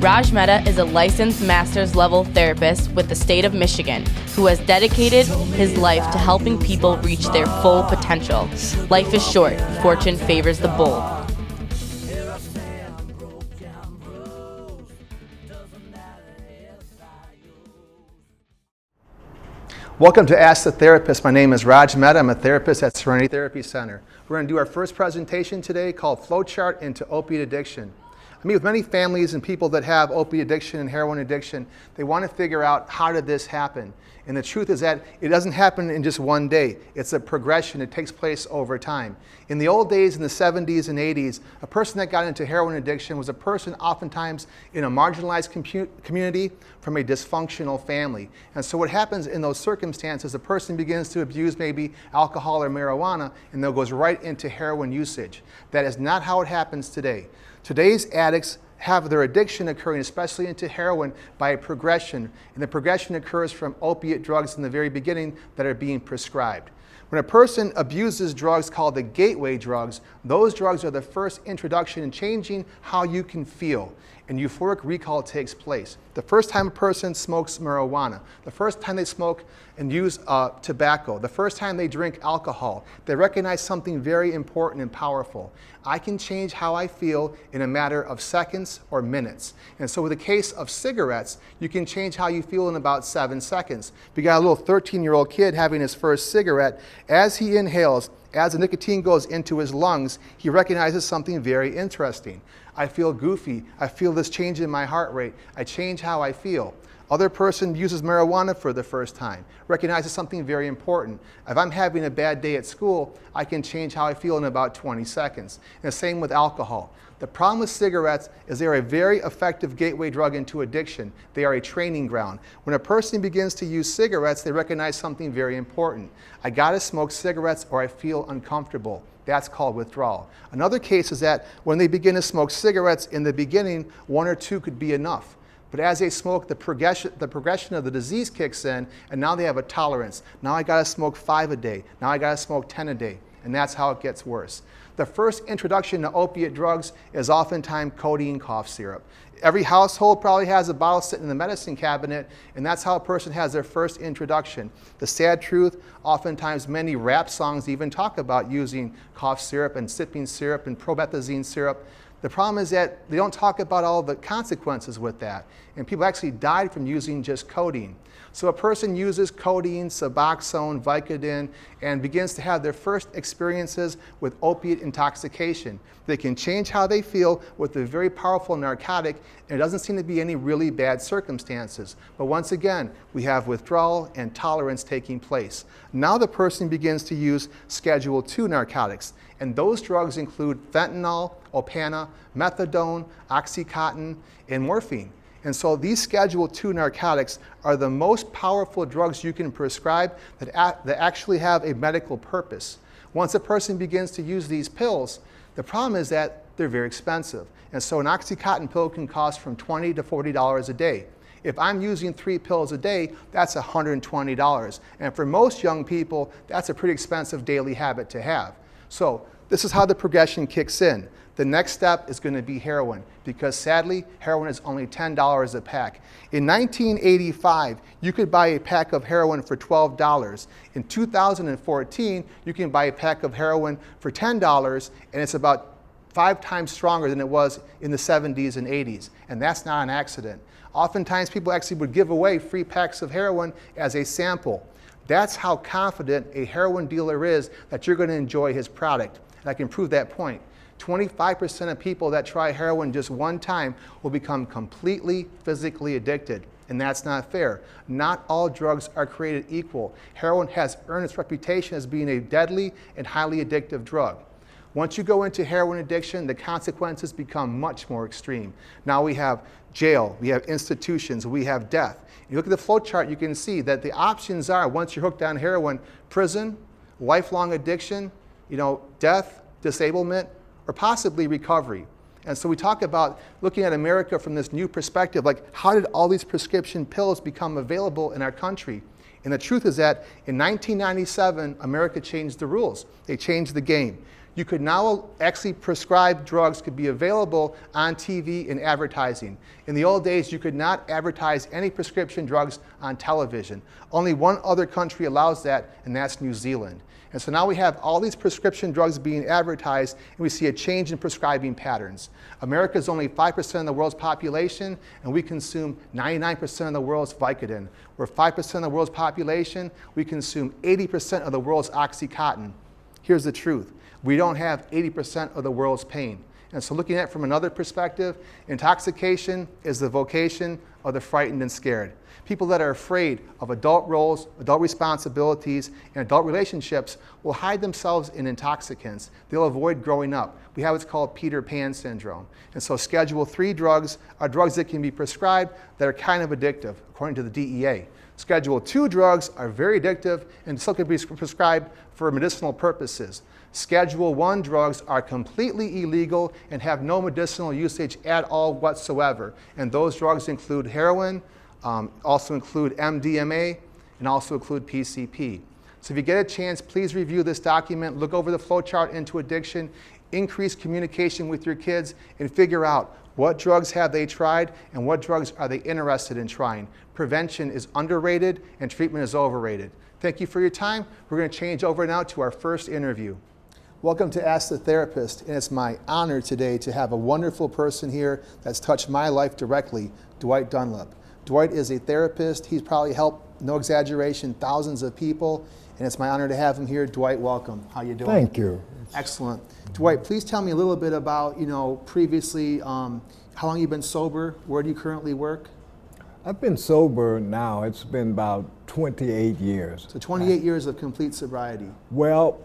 Raj Mehta is a licensed master's level therapist with the state of Michigan who has dedicated his life to helping people reach their full potential. Life is short, fortune favors the bold. Welcome to Ask the Therapist. My name is Raj Mehta. I'm a therapist at Serenity Therapy Center. We're going to do our first presentation today called Flowchart into Opiate Addiction. I meet with many families and people that have opiate addiction and heroin addiction. They want to figure out, how did this happen? And the truth is that it doesn't happen in just one day. It's a progression. It takes place over time. In the old days, in the 70s and 80s, a person that got into heroin addiction was a person oftentimes in a marginalized community from a dysfunctional family. And so what happens in those circumstances, a person begins to abuse maybe alcohol or marijuana, and then goes right into heroin usage. That is not how it happens today. Today's addicts have their addiction occurring, especially into heroin, by a progression. And the progression occurs from opiate drugs in the very beginning that are being prescribed. When a person abuses drugs called the gateway drugs, those drugs are the first introduction in changing how you can feel. And euphoric recall takes place. The first time a person smokes marijuana, the first time they smoke and use tobacco, the first time they drink alcohol, they recognize something very important and powerful. I can change how I feel in a matter of seconds or minutes. And so with the case of cigarettes, you can change how you feel in about 7 seconds. We got a little 13-year-old kid having his first cigarette. As he inhales, as the nicotine goes into his lungs, he recognizes something very interesting. I feel goofy. I feel this change in my heart rate. I change how I feel. Other person uses marijuana for the first time, recognizes something very important. If I'm having a bad day at school, I can change how I feel in about 20 seconds. And the same with alcohol. The problem with cigarettes is they're a very effective gateway drug into addiction. They are a training ground. When a person begins to use cigarettes, they recognize something very important. I gotta smoke cigarettes or I feel uncomfortable. That's called withdrawal. Another case is that when they begin to smoke cigarettes in the beginning, 1 or 2 could be enough. But as they smoke, the progression of the disease kicks in, and now they have a tolerance. Now I gotta smoke 5 a day. Now I gotta smoke 10 a day. And that's how it gets worse. The first introduction to opiate drugs is oftentimes codeine cough syrup. Every household probably has a bottle sitting in the medicine cabinet, and that's how a person has their first introduction. The sad truth, oftentimes many rap songs even talk about using cough syrup and sipping syrup and promethazine syrup. The problem is that they don't talk about all the consequences with that. And people actually died from using just codeine. So a person uses codeine, Suboxone, Vicodin, and begins to have their first experiences with opiate intoxication. They can change how they feel with a very powerful narcotic, and it doesn't seem to be any really bad circumstances. But once again, we have withdrawal and tolerance taking place. Now the person begins to use Schedule II narcotics, and those drugs include fentanyl, Opana, methadone, Oxycontin, and morphine. And so these Schedule II narcotics are the most powerful drugs you can prescribe that actually have a medical purpose. Once a person begins to use these pills, the problem is that they're very expensive. And so an Oxycontin pill can cost from $20 to $40 a day. If I'm using 3 pills a day, that's $120. And for most young people, that's a pretty expensive daily habit to have. So this is how the progression kicks in. The next step is going to be heroin, because sadly, heroin is only $10 a pack. In 1985, you could buy a pack of heroin for $12. In 2014, you can buy a pack of heroin for $10, and it's about 5 times stronger than it was in the 70s and 80s. And that's not an accident. Oftentimes, people actually would give away free packs of heroin as a sample. That's how confident a heroin dealer is that you're going to enjoy his product. And I can prove that point. 25% of people that try heroin just one time will become completely physically addicted. And that's not fair. Not all drugs are created equal. Heroin has earned its reputation as being a deadly and highly addictive drug. Once you go into heroin addiction, the consequences become much more extreme. Now we have jail, we have institutions, we have death. You look at the flow chart, you can see that the options are, once you're hooked on heroin, prison, lifelong addiction, death, disablement, or possibly recovery. And so we talk about looking at America from this new perspective, like how did all these prescription pills become available in our country? And the truth is that in 1997, America changed the rules. They changed the game. You could now actually prescribe drugs could be available on TV and advertising. In the old days, you could not advertise any prescription drugs on television. Only one other country allows that, and that's New Zealand. And so now we have all these prescription drugs being advertised, and we see a change in prescribing patterns. America is only 5% of the world's population, and we consume 99% of the world's Vicodin. We're 5% of the world's population, we consume 80% of the world's Oxycontin. Here's the truth. We don't have 80% of the world's pain. And so looking at it from another perspective, intoxication is the vocation of the frightened and scared. People that are afraid of adult roles, adult responsibilities, and adult relationships will hide themselves in intoxicants. They'll avoid growing up. We have what's called Peter Pan syndrome. And so Schedule III drugs are drugs that can be prescribed that are kind of addictive, according to the DEA. Schedule II drugs are very addictive and still can be prescribed for medicinal purposes. Schedule I drugs are completely illegal and have no medicinal usage at all whatsoever. And those drugs include heroin, also include MDMA, and also include PCP. So if you get a chance, please review this document, look over the flowchart into addiction, increase communication with your kids, and figure out what drugs have they tried and what drugs are they interested in trying. Prevention is underrated and treatment is overrated. Thank you for your time. We're going to change over now to our first interview. Welcome to Ask the Therapist, and it's my honor today to have a wonderful person here that's touched my life directly, Dwight Dunlap. Dwight is a therapist. He's probably helped, no exaggeration, thousands of people, and it's my honor to have him here. Dwight, welcome. How you doing? Thank you. Excellent. Dwight, please tell me a little bit about, previously, how long you've been sober? Where do you currently work? I've been sober now. It's been about 28 years. So 28 years of complete sobriety. Well,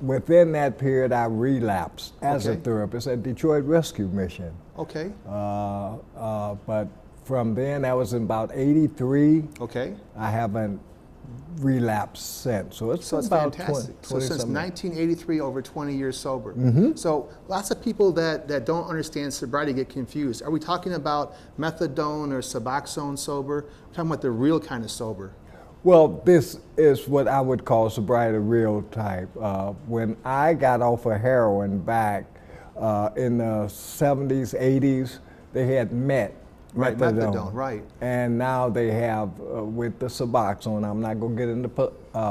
within that period, I relapsed as a therapist at Detroit Rescue Mission. Okay. But from then, that was in about 83. Okay. I haven't relapsed since. So it's about fantastic. 20 so since 1983, over 20 years sober. Mm-hmm. So lots of people that don't understand sobriety get confused. Are we talking about methadone or Suboxone sober? We're talking about the real kind of sober. Well, this is what I would call sobriety real type. When I got off of heroin back in the 70s, 80s, they had methadone, right. And now they have with the Suboxone. I'm not going to get into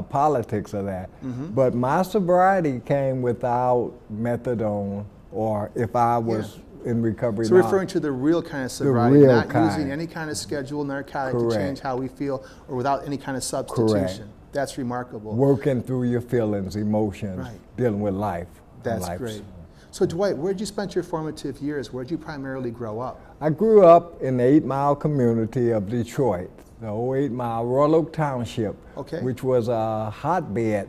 politics of that. Mm-hmm. But my sobriety came without methadone, or if I was in recovery. So referring to the real kind of sobriety, not using any kind of scheduled narcotic to change how we feel, or without any kind of substitution. Correct. That's remarkable. Working through your feelings, emotions, dealing with life. That's great. So Dwight, where did you spend your formative years? Where did you primarily grow up? I grew up in the 8 Mile community of Detroit, the old 8 Mile, Royal Oak Township, which was a hotbed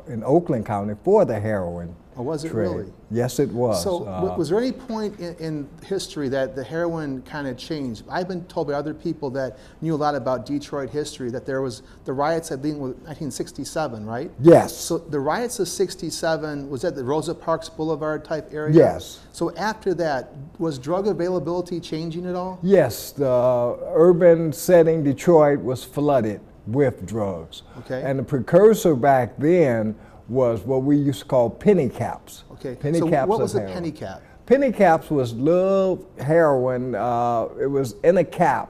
in Oakland County for the heroin. Oh, was it trade. really? Yes, it was. So was there any point in history that the heroin kind of changed? I've been told by other people that knew a lot about Detroit history that there was the riots, I think, was 1967, right? Yes. So the riots of 67, was that the Rosa Parks Boulevard type area? Yes. So after that, was drug availability changing at all? Yes, the urban setting Detroit was flooded with drugs. Okay. And the precursor back then was what we used to call penny caps. Okay. Penny so caps what was of a heroin. penny cap? Penny caps was little heroin. It was in a cap.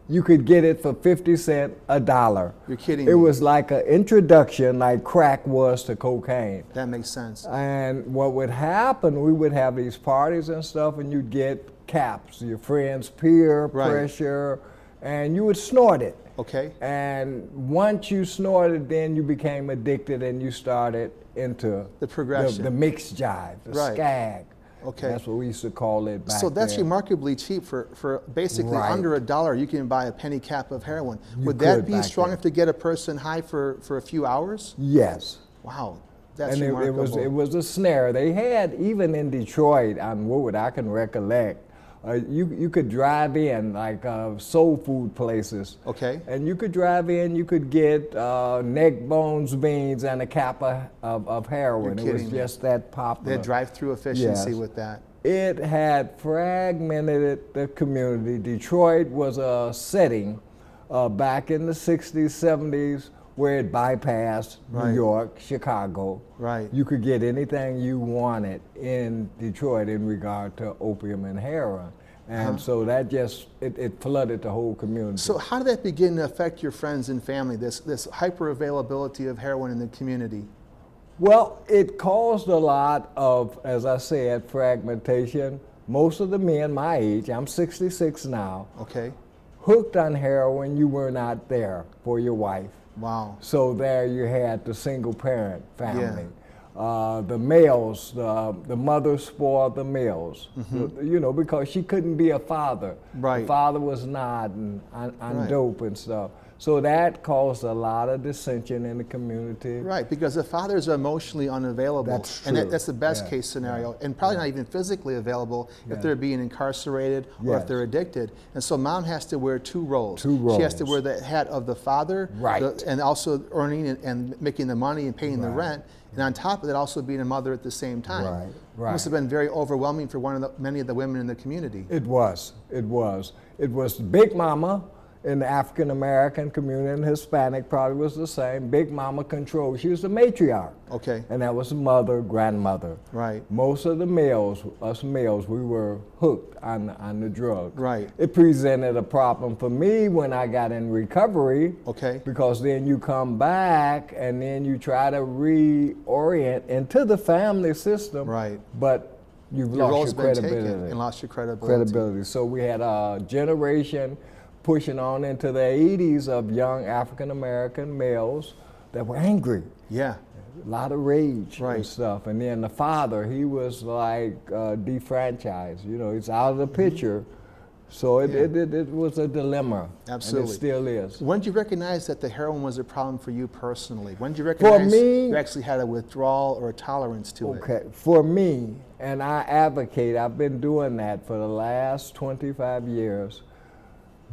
You could get it for 50 cents, $1. You're kidding me. It was like an introduction, like crack was to cocaine. That makes sense. And what would happen, we would have these parties and stuff, and you'd get caps, your friends' peer pressure, and you would snort it. Okay. And once you snorted, then you became addicted and you started into the progression, the mixed jive, the skag. Okay. That's what we used to call it back So that's then. remarkably cheap for basically under $1. You can buy a penny cap of heroin. Would could that be back strong then. enough to get a person high for a few hours? Yes. Wow. That's and remarkable. it was a snare. They had, even in Detroit, on Woodward, I can recollect, you could drive in, like soul food places. Okay. And you could drive in, you could get neck bones, beans, and a cap of heroin. You're It was kidding me. just that popular. They had drive-through efficiency with that. It had fragmented the community. Detroit was a setting back in the 60s, 70s, where it bypassed Right. New York, Chicago. Right. You could get anything you wanted in Detroit in regard to opium and heroin. And so that just, it flooded the whole community. So how did that begin to affect your friends and family, this hyper availability of heroin in the community? Well, it caused a lot of, as I said, fragmentation. Most of the men my age, I'm 66 now, Okay. hooked on heroin, you were not there for your wife. Wow. So there you had the single parent family. The males, the mother spoiled the males, you know, because she couldn't be a father. Right. The father was nodding on Right. dope and stuff. So that caused a lot of dissension in the community. Right, because the fathers are emotionally unavailable. That's And true. that's the best Yeah. case scenario, and probably not even physically available if Yeah. they're being incarcerated or if Yes. they're addicted. And so mom has to wear two roles. Two She has to roles. wear the hat of the father, Right. and also earning and making the money and paying the Right. rent, and on top of that also being a mother at the same time. Right, It must have been very overwhelming for many of the women in the community. It was. It was Big Mama in the African American community, and Hispanic probably was the same. Big Mama controlled. She was the matriarch. Okay. And that was the mother, grandmother. Right. Most of the males, us males, we were hooked on the drug. Right. It presented a problem for me when I got in recovery. Okay. Because then you come back and then you try to reorient into the family system. Right. But you've Your lost role's your been taken credibility. and lost your credibility. So we had a generation pushing on into the 80s of young African American males that were angry. Yeah. A lot of rage Right. and stuff. And then the father, he was like defranchised. You know, he's out of the picture. So it was a dilemma. Absolutely. And it still is. When did you recognize that the heroin was a problem for you personally? When did you recognize me- you actually had a withdrawal or a tolerance to it? Okay, for me, and I advocate, I've been doing that for the last 25 years,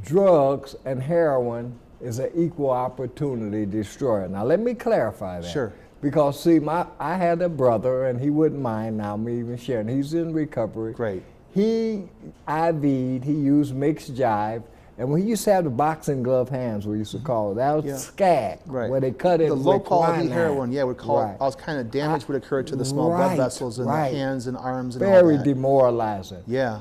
drugs and heroin is an equal opportunity destroyer. Now let me clarify that. Sure. Because see, I had a brother, and he wouldn't mind now me even sharing. He's in recovery. Great. He IV'd, he used mixed jive, and we used to have the boxing glove hands, we used to call it. That was Yeah. SCAG, Right. where they cut it The with low quality quinine. heroin, yeah, would call Right. it all kind of damage would occur to the small blood Right, vessels in right. the hands and arms and all Very that. demoralizing. Yeah.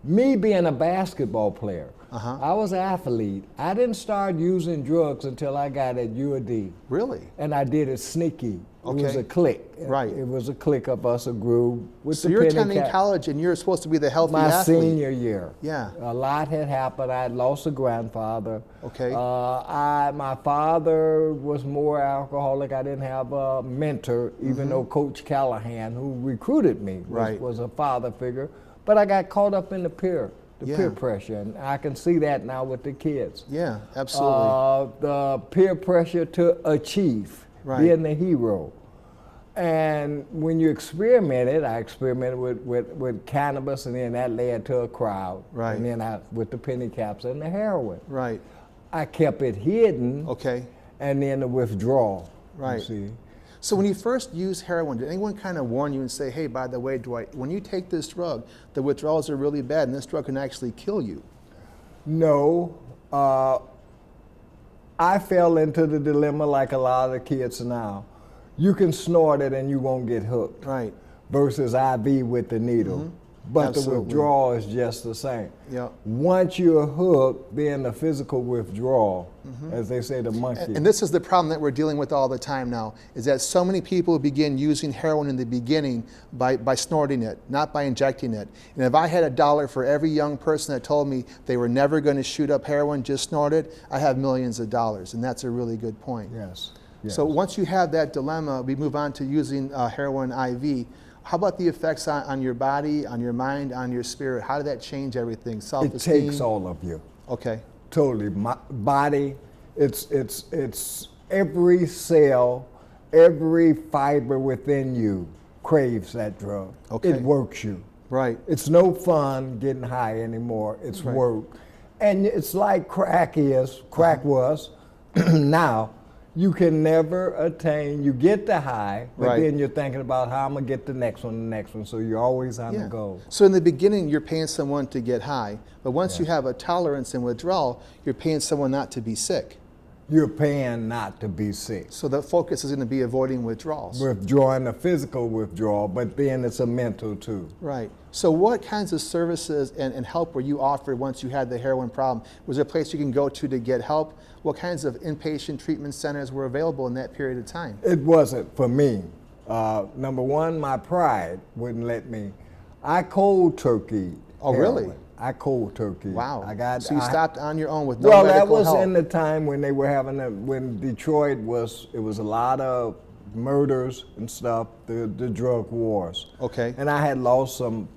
Me being a basketball player, Uh-huh. I was an athlete. I didn't start using drugs until I got at UAD. Really? And I did it sneaky. It was Okay. a clique. Right. It was a clique of us, a group. With So the you're penny attending cap- college and you're supposed to be the healthy My athlete. senior year. Yeah. A lot had happened. I had lost a grandfather. Okay. My father was more alcoholic. I didn't have a mentor, even though Coach Callahan, who recruited me, Right. was a father figure. But I got caught up in the peer Yeah. pressure, and I can see that now with the kids. Yeah, absolutely. The peer pressure to achieve, Right. being the hero. And when you experiment it, I experimented with cannabis, and then that led to a crowd. Right. And then with the penny caps and the heroin. Right. I kept it hidden, Okay. and then the withdrawal. Right. You see. So when you first used heroin, did anyone kind of warn you and say, hey, by the way, when you take this drug, the withdrawals are really bad and this drug can actually kill you? No. I fell into the dilemma like a lot of the kids now. You can snort it and you won't get hooked. Right. Versus IV with the needle. But Absolutely. the withdrawal is just the same. Yeah. Once you're hooked, then the physical withdrawal, as they say, the monkey. And this is the problem that we're dealing with all the time now, is that so many people begin using heroin in the beginning by snorting it, not by injecting it. And if I had $1 for every young person that told me they were never going to shoot up heroin, just snort it, I have millions of dollars. And that's a really good point. Yes. So once you have that dilemma, we move on to using heroin IV. How about the effects on your body, on your mind, on your spirit? How did that change everything? It Self-esteem? takes all of you. Okay. Totally. My body, it's every cell, every fiber within you craves that drug. Okay. It works you. Right. It's no fun getting high anymore. It's Right. work. And it's like crack was. Now, you can never attain, you get the high, but Right. then you're thinking about how I'm gonna get the next one. So you're always on the go. So in the beginning, you're paying someone to get high, but once you have a tolerance and withdrawal, you're paying someone not to be sick. you're paying not to be sick. So the focus is going to be avoiding withdrawals. Withdrawing the physical withdrawal, but then it's a mental too. Right. So what kinds of services and help were you offered once you had the heroin problem? Was there a place you can go to get help? What kinds of inpatient treatment centers were available in that period of time? It wasn't for me. Number one, my pride wouldn't let me. I cold turkey. Oh, really? Heroin. I cold turkey. Wow. So you stopped on your own with no well, medical that was help. in the time when they were having when Detroit it was a lot of murders and stuff, the drug wars. Okay. And I had lost some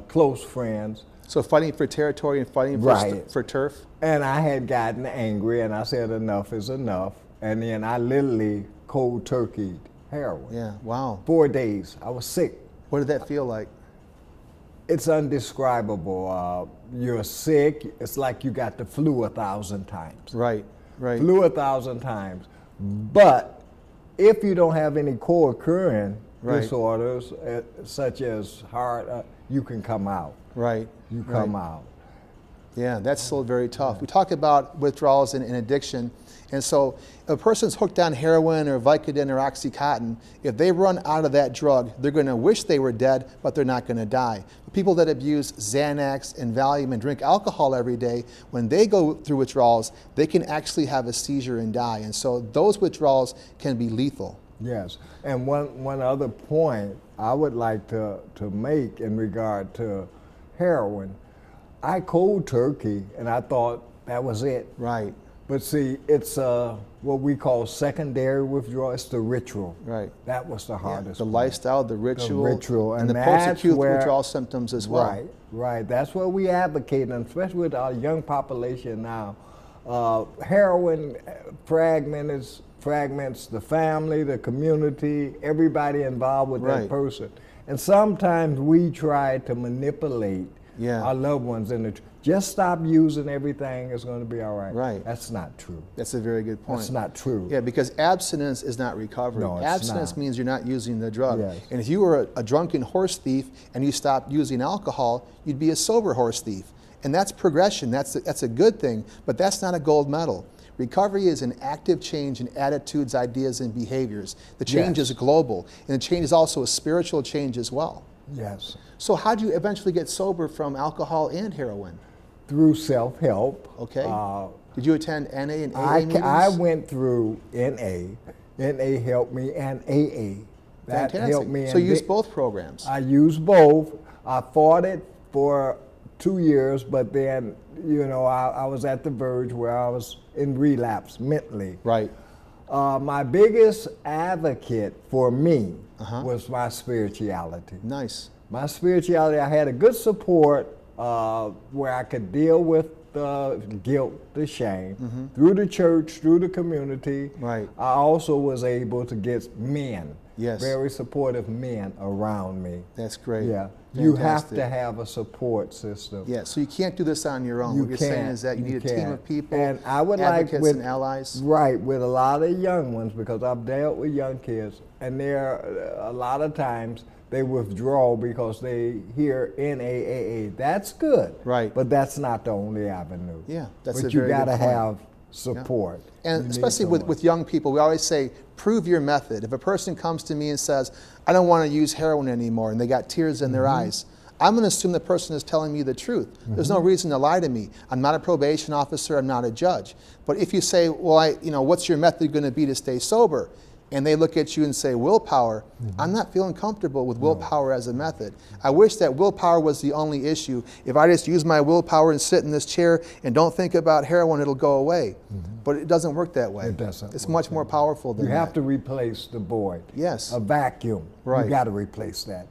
close friends. So fighting for territory and fighting for turf? And I had gotten angry and I said enough is enough. And then I literally cold turkeyed heroin. Yeah, wow. 4 days. I was sick. What did that feel like? It's undescribable. You're sick. It's like you got the flu 1,000 times. Right, right. Flu 1,000 times. But if you don't have any co-occurring disorders, such as heart, you can come out. Right. You come out. Yeah, that's still very tough. We talk about withdrawals and addiction. And so if a person's hooked on heroin or Vicodin or Oxycontin, if they run out of that drug, they're going to wish they were dead, but they're not going to die. People that abuse Xanax and Valium and drink alcohol every day, when they go through withdrawals, they can actually have a seizure and die. And so those withdrawals can be lethal. Yes. And one other point I would like to make in regard to heroin, I cold turkey and I thought that was it. Right. But see, it's what we call secondary withdrawal. It's the ritual. Right. That was the hardest. The part. lifestyle, the ritual, and the that's post-acute where- withdrawal symptoms as well. Right, right. That's what we advocate, and especially with our young population now. Heroin fragments the family, the community, everybody involved with that person. And sometimes we try to manipulate our loved ones just stop using everything, it's going to be all right. Right. That's not true. That's a very good point. That's not true. Yeah, because abstinence is not recovery. No, it's abstinence not. means you're not using the drug. Yes. And if you were a drunken horse thief and you stopped using alcohol, you'd be a sober horse thief. And that's progression. That's a good thing, but that's not a gold medal. Recovery is an active change in attitudes, ideas, and behaviors. The change is global, and the change is also a spiritual change as well. Yes. So how do you eventually get sober from alcohol and heroin? Through self-help. Okay. Did you attend NA and AA meetings? I went through NA. NA helped me, and AA. That Fantastic. helped me. So you used both programs? I used both. I fought it for 2 years, but then, you know, I was at the verge where I was in relapse mentally. Right. My biggest advocate for me was my spirituality. Nice. My spirituality, I had a good support where I could deal with the guilt, the shame, through the church, through the community. Right. I also was able to get men, very supportive men around me. That's great. Yeah. Fantastic. You have to have a support system. Yeah, so you can't do this on your own. You What you're saying is that you need a team of people, and I would advocates like and allies. Right, with a lot of young ones, because I've dealt with young kids, and they're a lot of times they withdraw because they hear NAAA. That's good, right? But that's not the only avenue. Yeah, that's but a very you got to good point. have support. Yeah. And especially with young people, we always say, prove your method. If a person comes to me and says, I don't want to use heroin anymore, and they got tears in their eyes, I'm going to assume the person is telling me the truth. There's no reason to lie to me. I'm not a probation officer, I'm not a judge. But if you say, well, what's your method going to be to stay sober? And they look at you and say, willpower, I'm not feeling comfortable with willpower as a method. I wish that willpower was the only issue. If I just use my willpower and sit in this chair and don't think about heroin, it'll go away. But it doesn't work that way. It doesn't. It's much more powerful than that. You have to replace the void. Yes. A vacuum. Right. You got to replace that.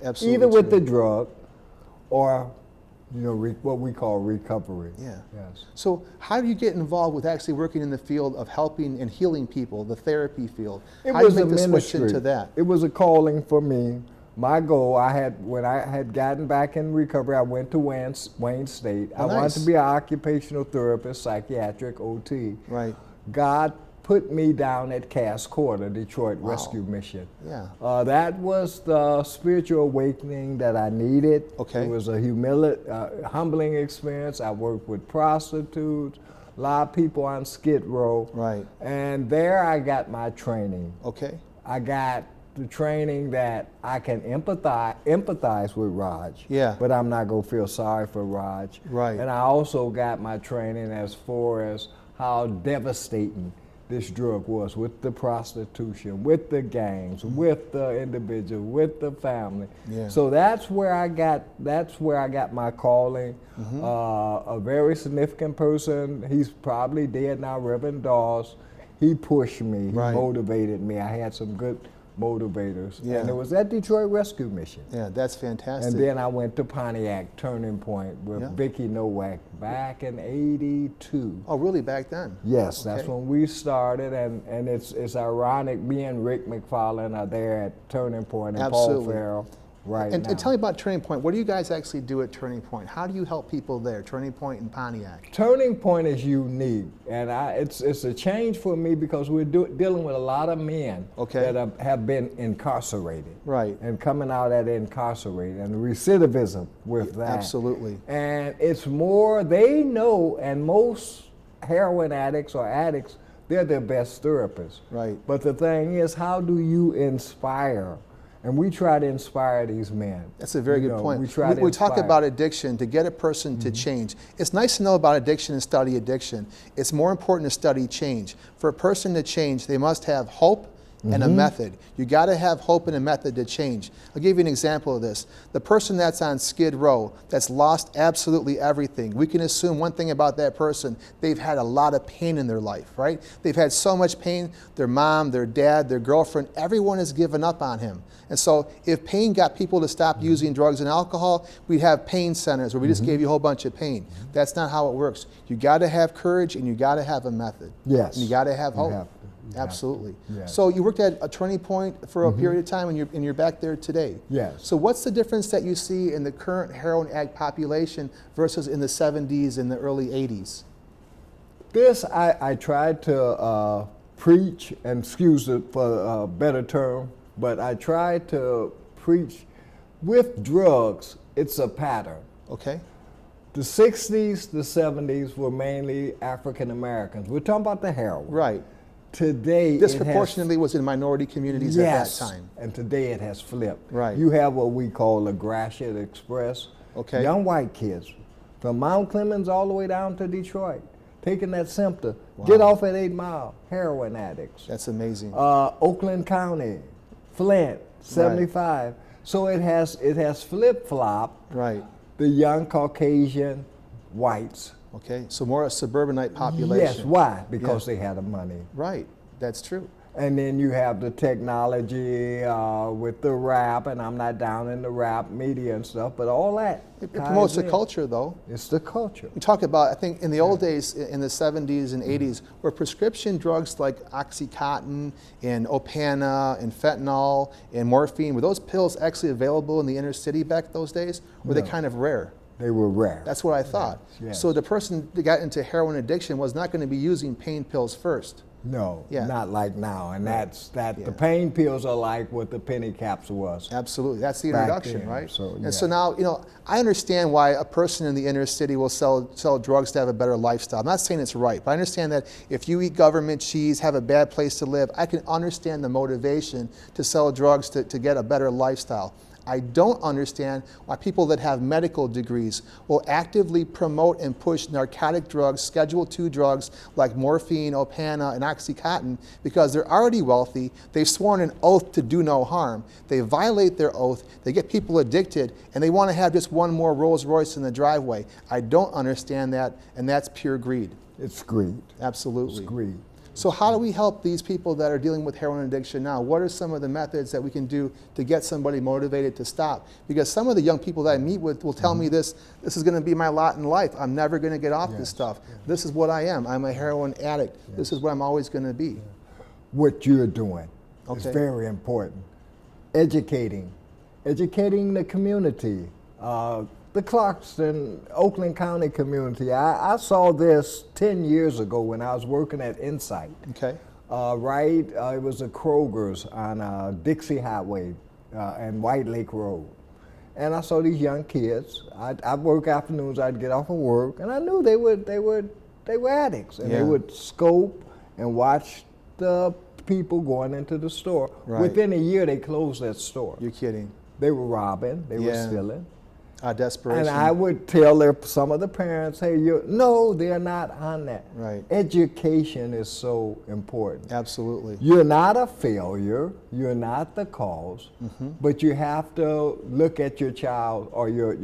Absolutely. Either with true. the drug or what we call recovery. Yeah. Yes. So how do you get involved with actually working in the field of helping and healing people, the therapy field? It how was do you a make the switch ministry. into that? It was a calling for me. My goal, when I had gotten back in recovery, I went to Wayne State. Oh, I wanted nice. to be an occupational therapist, psychiatric, OT. Right. God put me down at Cass Quarter, Detroit Rescue Mission. Yeah. That was the spiritual awakening that I needed. Okay. It was a humbling experience. I worked with prostitutes, a lot of people on Skid Row. Right. And there I got my training. Okay. I got the training that I can empathize with Raj. Yeah. But I'm not gonna feel sorry for Raj. Right. And I also got my training as far as how devastating this drug was, with the prostitution, with the gangs, with the individual, with the family. Yeah. So that's where I got my calling. A very significant person. He's probably dead now, Reverend Dawes. He pushed me, he motivated me. I had some good motivators. Yeah. And it was that Detroit Rescue Mission. Yeah, that's fantastic. And then I went to Pontiac Turning Point with Vicki Nowak back in '82. Oh, really? Back then? Yes, that's when we started, and it's ironic. Me and Rick McFarlane are there at Turning Point, and Paul Farrell right and now. tell me about Turning Point. What do you guys actually do at Turning Point? How do you help people there, Turning Point in Pontiac? Turning Point is unique, and it's a change for me because we're dealing with a lot of men that have been incarcerated, and coming out at incarcerated, and recidivism with that. Absolutely. And it's more, they know, and most heroin addicts or addicts, they're their best therapists. Right. But the thing is, how do you inspire? And we try to inspire these men. That's a very good point. We talk about addiction to get a person to change. It's nice to know about addiction and study addiction. It's more important to study change. For a person to change, they must have hope and a method. You got to have hope and a method to change. I'll give you an example of this. The person that's on Skid Row, that's lost absolutely everything, we can assume one thing about that person: they've had a lot of pain in their life, right? They've had so much pain. Their mom, their dad, their girlfriend, everyone has given up on him. And so if pain got people to stop using drugs and alcohol, we'd have pain centers where we just gave you a whole bunch of pain. That's not how it works. You got to have courage, and you got to have a method. Yes. And you got to have hope. Absolutely. Yes. So you worked at a Turning Point for a period of time, and you're back there today. Yes. So what's the difference that you see in the current heroin addict population versus in the 70s and the early 80s? This I tried to preach, and excuse it for a better term, but I tried to preach with drugs. It's a pattern. Okay. The 60s, the 70s were mainly African Americans. We're talking about the heroin. Right. Today, disproportionately was in minority communities at that time. And today it has flipped. Right. You have what we call the Gratiot Express. Okay. Young white kids from Mount Clemens all the way down to Detroit, taking that symptom. Get off at 8 Mile, heroin addicts. That's amazing. Oakland County, Flint, 75. So it has flip-flopped. Right. The young Caucasian whites. Okay, so more a suburbanite population. Yes, why? Because they had the money. Right, that's true. And then you have the technology with the rap, and I'm not down in the rap media and stuff, but all that. It promotes the culture, though. It's the culture. We talk about, I think in the old days, in the 70s and 80s, were prescription drugs like Oxycontin and Opana and fentanyl and morphine, were those pills actually available in the inner city back those days? Were they kind of rare? They were rare. That's what I thought. Yes. So the person that got into heroin addiction was not going to be using pain pills first. No, not like now. And the pain pills are like what the penny capsule was. Absolutely. That's the introduction, then, right? So, and so now, I understand why a person in the inner city will sell drugs to have a better lifestyle. I'm not saying it's right, but I understand that if you eat government cheese, have a bad place to live, I can understand the motivation to sell drugs to get a better lifestyle. I don't understand why people that have medical degrees will actively promote and push narcotic drugs, Schedule II drugs like morphine, Opana, and Oxycontin, because they're already wealthy, they've sworn an oath to do no harm, they violate their oath, they get people addicted, and they want to have just one more Rolls Royce in the driveway. I don't understand that, and that's pure greed. It's greed. Absolutely. It's greed. So how do we help these people that are dealing with heroin addiction now? What are some of the methods that we can do to get somebody motivated to stop? Because some of the young people that I meet with will tell me this is going to be my lot in life. I'm never going to get off this stuff. This is what I am. I'm a heroin addict. This is what I'm always going to be. What you're doing is very important. Educating the community. The Clarkston, Oakland County community. I saw this 10 years ago when I was working at Insight. Okay. It was a Kroger's on Dixie Highway and White Lake Road. And I saw these young kids. I'd work afternoons, I'd get off of work, and I knew they would they were addicts, and they Yeah. would scope and watch the people going into the store. Right. Within a year, they closed that store. You're kidding. They were robbing, they were Yeah. stealing. Desperation. And I would tell some of the parents, hey, no, they're not on that. Right. Education is so important. Absolutely. You're not a failure, you're not the cause, but you have to look at your child or your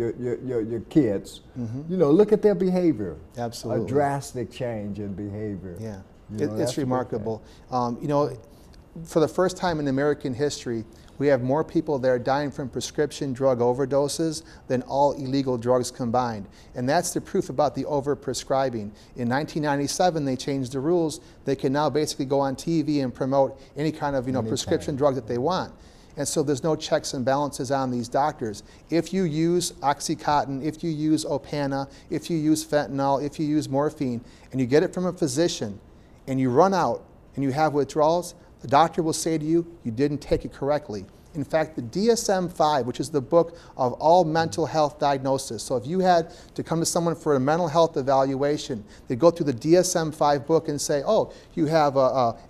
kids, look at their behavior. Absolutely. A drastic change in behavior. Yeah, You know, it's that's a good remarkable. For the first time in American history, we have more people that are dying from prescription drug overdoses than all illegal drugs combined. And that's the proof about the overprescribing. In 1997, they changed the rules. They can now basically go on TV and promote any kind of prescription drug that they want. And so there's no checks and balances on these doctors. If you use Oxycontin, if you use Opana, if you use fentanyl, if you use morphine, and you get it from a physician, and you run out and you have withdrawals, the doctor will say to you, you didn't take it correctly. In fact, the DSM-5, which is the book of all mental health diagnosis, so if you had to come to someone for a mental health evaluation, they'd go through the DSM-5 book and say, oh, you have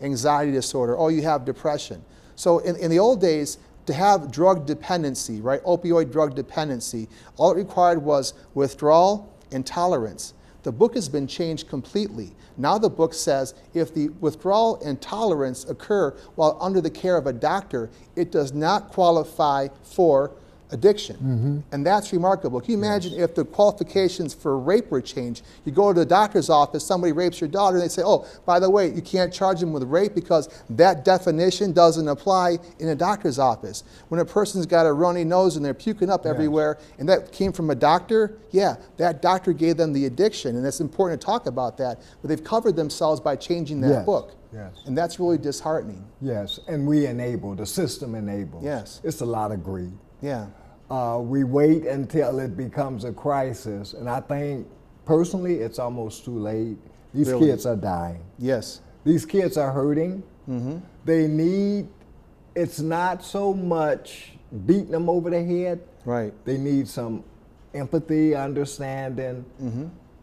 anxiety disorder, oh, you have depression. So in the old days, to have drug dependency, right, opioid drug dependency, all it required was withdrawal and tolerance. The book has been changed completely. Now the book says if the withdrawal and tolerance occur while under the care of a doctor, it does not qualify for addiction. And that's remarkable. Can you imagine if the qualifications for rape were changed? You go to the doctor's office, somebody rapes your daughter, and they say, oh, by the way, you can't charge them with rape because that definition doesn't apply in a doctor's office. When a person's got a runny nose and they're puking up everywhere, and that came from a doctor, yeah, that doctor gave them the addiction, and it's important to talk about that, but they've covered themselves by changing that book. Yes. And that's really disheartening. Yes, and we enable, the system enables. Yes. It's a lot of greed. Yeah. We wait until it becomes a crisis, and I think personally it's almost too late. These Really? kids are dying. Yes. These kids are hurting. They need, it's not so much beating them over the head. Right. They need some empathy, understanding.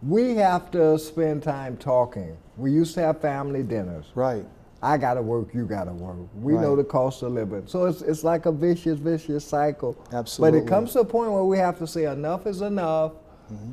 We have to spend time talking. We used to have family dinners. Right. I gotta work, you gotta work. We know Right. the cost of living. So it's like a vicious cycle. Absolutely. But it comes to a point where we have to say enough is enough.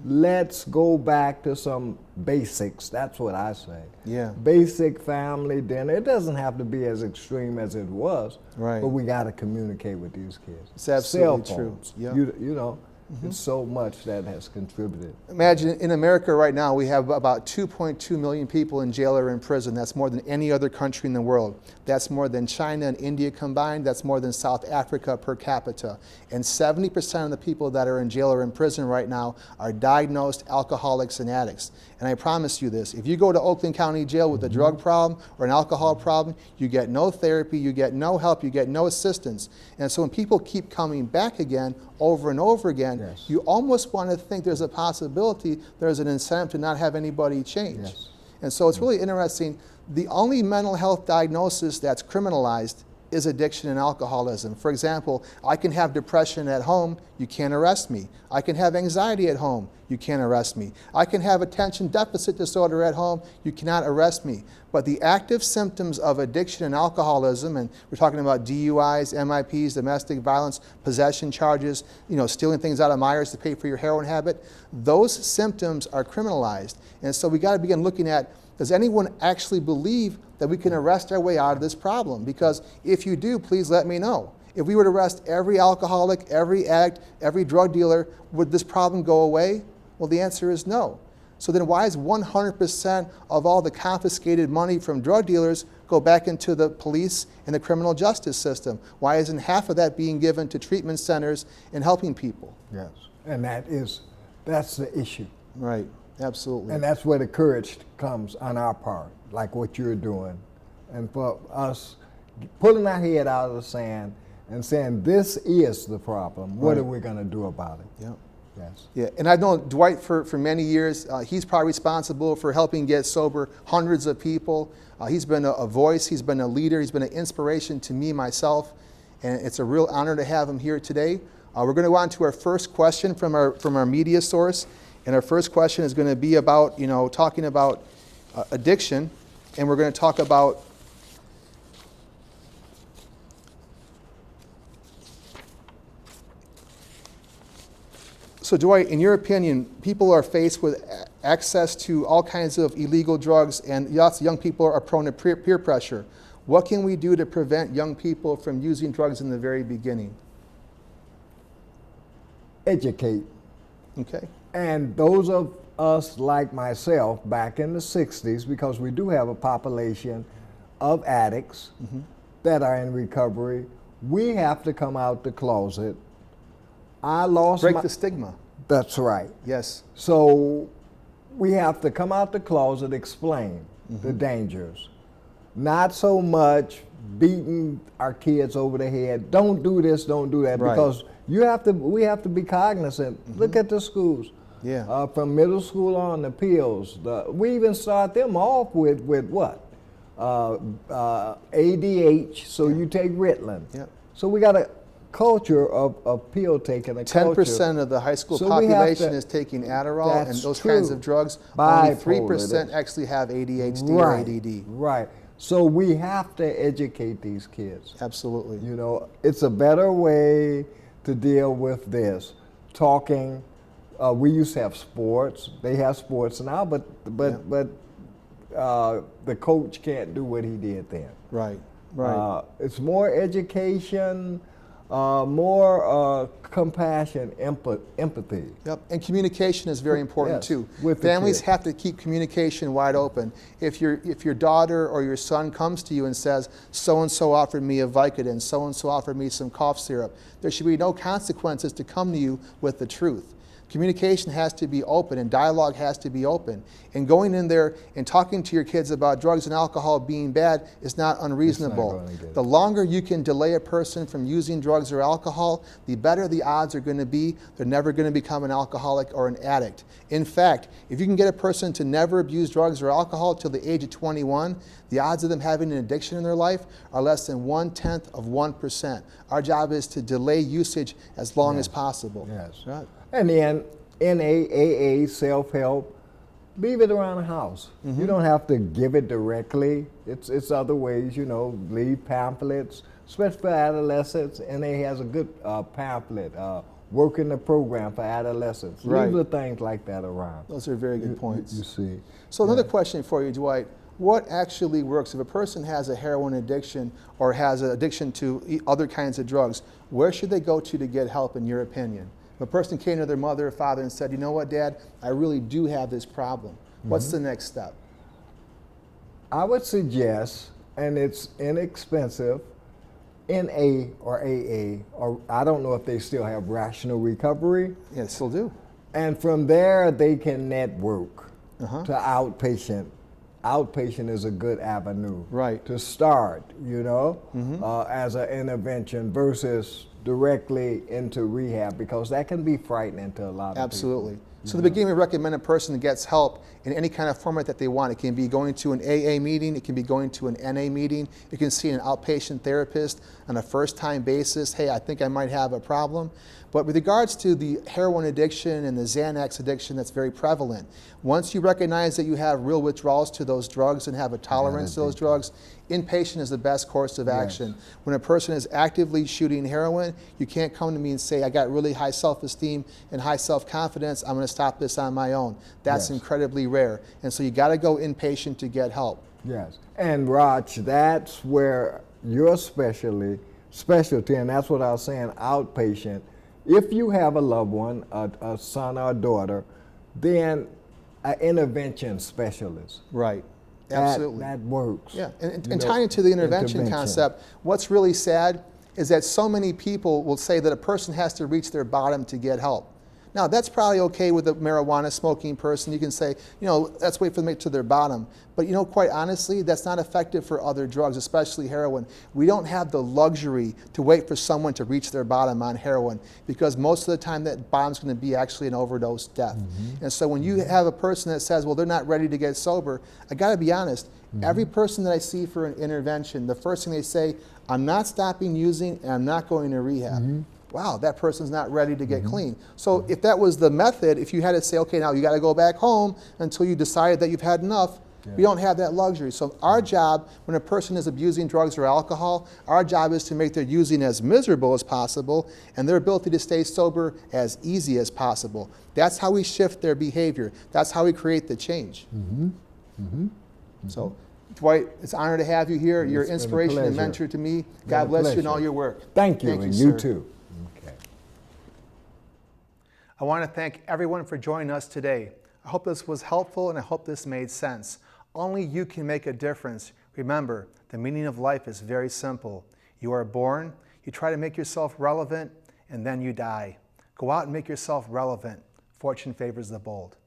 Let's go back to some basics. That's what I say. Yeah. Basic family dinner. It doesn't have to be as extreme as it was. Right. But we gotta communicate with these kids. It's absolutely Cell true. phones. Yep. You know, it's so much that has contributed. Imagine in America right now, we have about 2.2 million people in jail or in prison. That's more than any other country in the world. That's more than China and India combined. That's more than South Africa per capita. And 70% of the people that are in jail or in prison right now are diagnosed alcoholics and addicts. And I promise you this, if you go to Oakland County Jail with a drug problem or an alcohol problem, you get no therapy, you get no help, you get no assistance. And so when people keep coming back again, over and over again, Yes. you almost want to think there's a possibility there's an incentive to not have anybody change. Yes. And so it's really interesting. The only mental health diagnosis that's criminalized is addiction and alcoholism. For example, I can have depression at home, you can't arrest me. I can have anxiety at home, you can't arrest me. I can have attention deficit disorder at home, you cannot arrest me. But the active symptoms of addiction and alcoholism, and we're talking about DUIs, MIPs, domestic violence, possession charges, stealing things out of Myers to pay for your heroin habit, those symptoms are criminalized. And so we got to begin looking at, does anyone actually believe that we can arrest our way out of this problem? Because if you do, please let me know. If we were to arrest every alcoholic, every addict, every drug dealer, would this problem go away? Well, the answer is no. So then why is 100% of all the confiscated money from drug dealers go back into the police and the criminal justice system? Why isn't half of that being given to treatment centers and helping people? Yes. And that's the issue. Right, absolutely. And that's where the courage comes on our part, like what you're doing. And for us pulling our head out of the sand and saying, this is the problem. What are we going to do about it? Yeah. Yes. Yeah, and I've known Dwight for many years. He's probably responsible for helping get sober hundreds of people. He's been a voice, he's been a leader, he's been an inspiration to me, myself, and it's a real honor to have him here today. We're going to go on to our first question from our media source, And our first question is going to be about, talking about addiction, and we're going to talk about So Dwight, in your opinion, people are faced with access to all kinds of illegal drugs, and lots of young people are prone to peer pressure. What can we do to prevent young people from using drugs in the very beginning? Educate. Okay. And those of us like myself back in the 60s, because we do have a population of addicts that are in recovery, we have to come out the closet. Break the stigma. That's right. Yes. So we have to come out the closet, explain the dangers. Not so much beating our kids over the head. Don't do this, don't do that, Right. because we have to be cognizant. Look at the schools. Yeah. From middle school on, the pills. We even start them off with what? ADH, so you take Ritalin. Yep. So we got a culture of pill taking. 10% of the high school population is taking Adderall and those kinds of drugs. Only 3% actually have ADHD or ADD. Right. So we have to educate these kids. Absolutely. It's a better way to deal with this. Talking. We used to have sports. They have sports now, but the coach can't do what he did then. Right. Right. It's more education. More compassion, empathy. Yep, and communication is very important too. With Families have to keep communication wide open. If your daughter or your son comes to you and says, so-and-so offered me a Vicodin, so-and-so offered me some cough syrup, there should be no consequences to come to you with the truth. Communication has to be open and dialogue has to be open. And going in there and talking to your kids about drugs and alcohol being bad is not unreasonable. The longer you can delay a person from using drugs or alcohol, the better the odds are going to be they're never going to become an alcoholic or an addict. In fact, if you can get a person to never abuse drugs or alcohol till the age of 21, the odds of them having an addiction in their life are less than 0.1%. Our job is to delay usage as long as possible. Yes. Right. And then NAAA, self-help, leave it around the house. You don't have to give it directly. It's other ways, leave pamphlets, especially for adolescents. NAA has a good pamphlet, working the program for adolescents. Right. Leave the things like that around. Those are very good points. You see. So another question for you, Dwight. What actually works? If a person has a heroin addiction or has an addiction to other kinds of drugs, where should they go to get help, in your opinion? If a person came to their mother or father and said, you know what, Dad, I really do have this problem. What's the next step? I would suggest, and it's inexpensive, NA or AA, or I don't know if they still have rational recovery. Yeah, still do. And from there, they can network to outpatient. Outpatient is a good avenue to start, as an intervention versus directly into rehab, because that can be frightening to a lot of people. Absolutely. So the beginning, we recommend a person that gets help in any kind of format that they want. It can be going to an AA meeting, it can be going to an NA meeting, you can see an outpatient therapist on a first-time basis. Hey, I think I might have a problem. But with regards to the heroin addiction and the Xanax addiction that's very prevalent, once you recognize that you have real withdrawals to those drugs and have a tolerance to those drugs, inpatient is the best course of action. When a person is actively shooting heroin, you can't come to me and say, I got really high self-esteem and high self-confidence, I'm going to stop this on my own. That's incredibly rare. And so you got to go inpatient to get help. Yes. And Raj, that's where your specialty, and that's what I was saying, outpatient. If you have a loved one, a son or a daughter, then an intervention specialist. Right. Absolutely. That works. Yeah, and tying into the intervention concept, what's really sad is that so many people will say that a person has to reach their bottom to get help. Now, that's probably okay with a marijuana smoking person. You can say, let's wait for them to get to their bottom. But, quite honestly, that's not effective for other drugs, especially heroin. We don't have the luxury to wait for someone to reach their bottom on heroin, because most of the time that bottom's going to be actually an overdose death. And so when you have a person that says, well, they're not ready to get sober, I got to be honest, every person that I see for an intervention, the first thing they say, I'm not stopping using and I'm not going to rehab. wow, that person's not ready to get clean. So if that was the method, if you had to say, okay, now you got to go back home until you decide that you've had enough, we don't have that luxury. So our job, when a person is abusing drugs or alcohol, our job is to make their using as miserable as possible and their ability to stay sober as easy as possible. That's how we shift their behavior. That's how we create the change. So, Dwight, it's an honor to have you here. You're an inspiration and mentor to me. God bless you in all your work. Thank you, and you too. Okay. I want to thank everyone for joining us today. I hope this was helpful and I hope this made sense. Only you can make a difference. Remember, the meaning of life is very simple. You are born, you try to make yourself relevant, and then you die. Go out and make yourself relevant. Fortune favors the bold.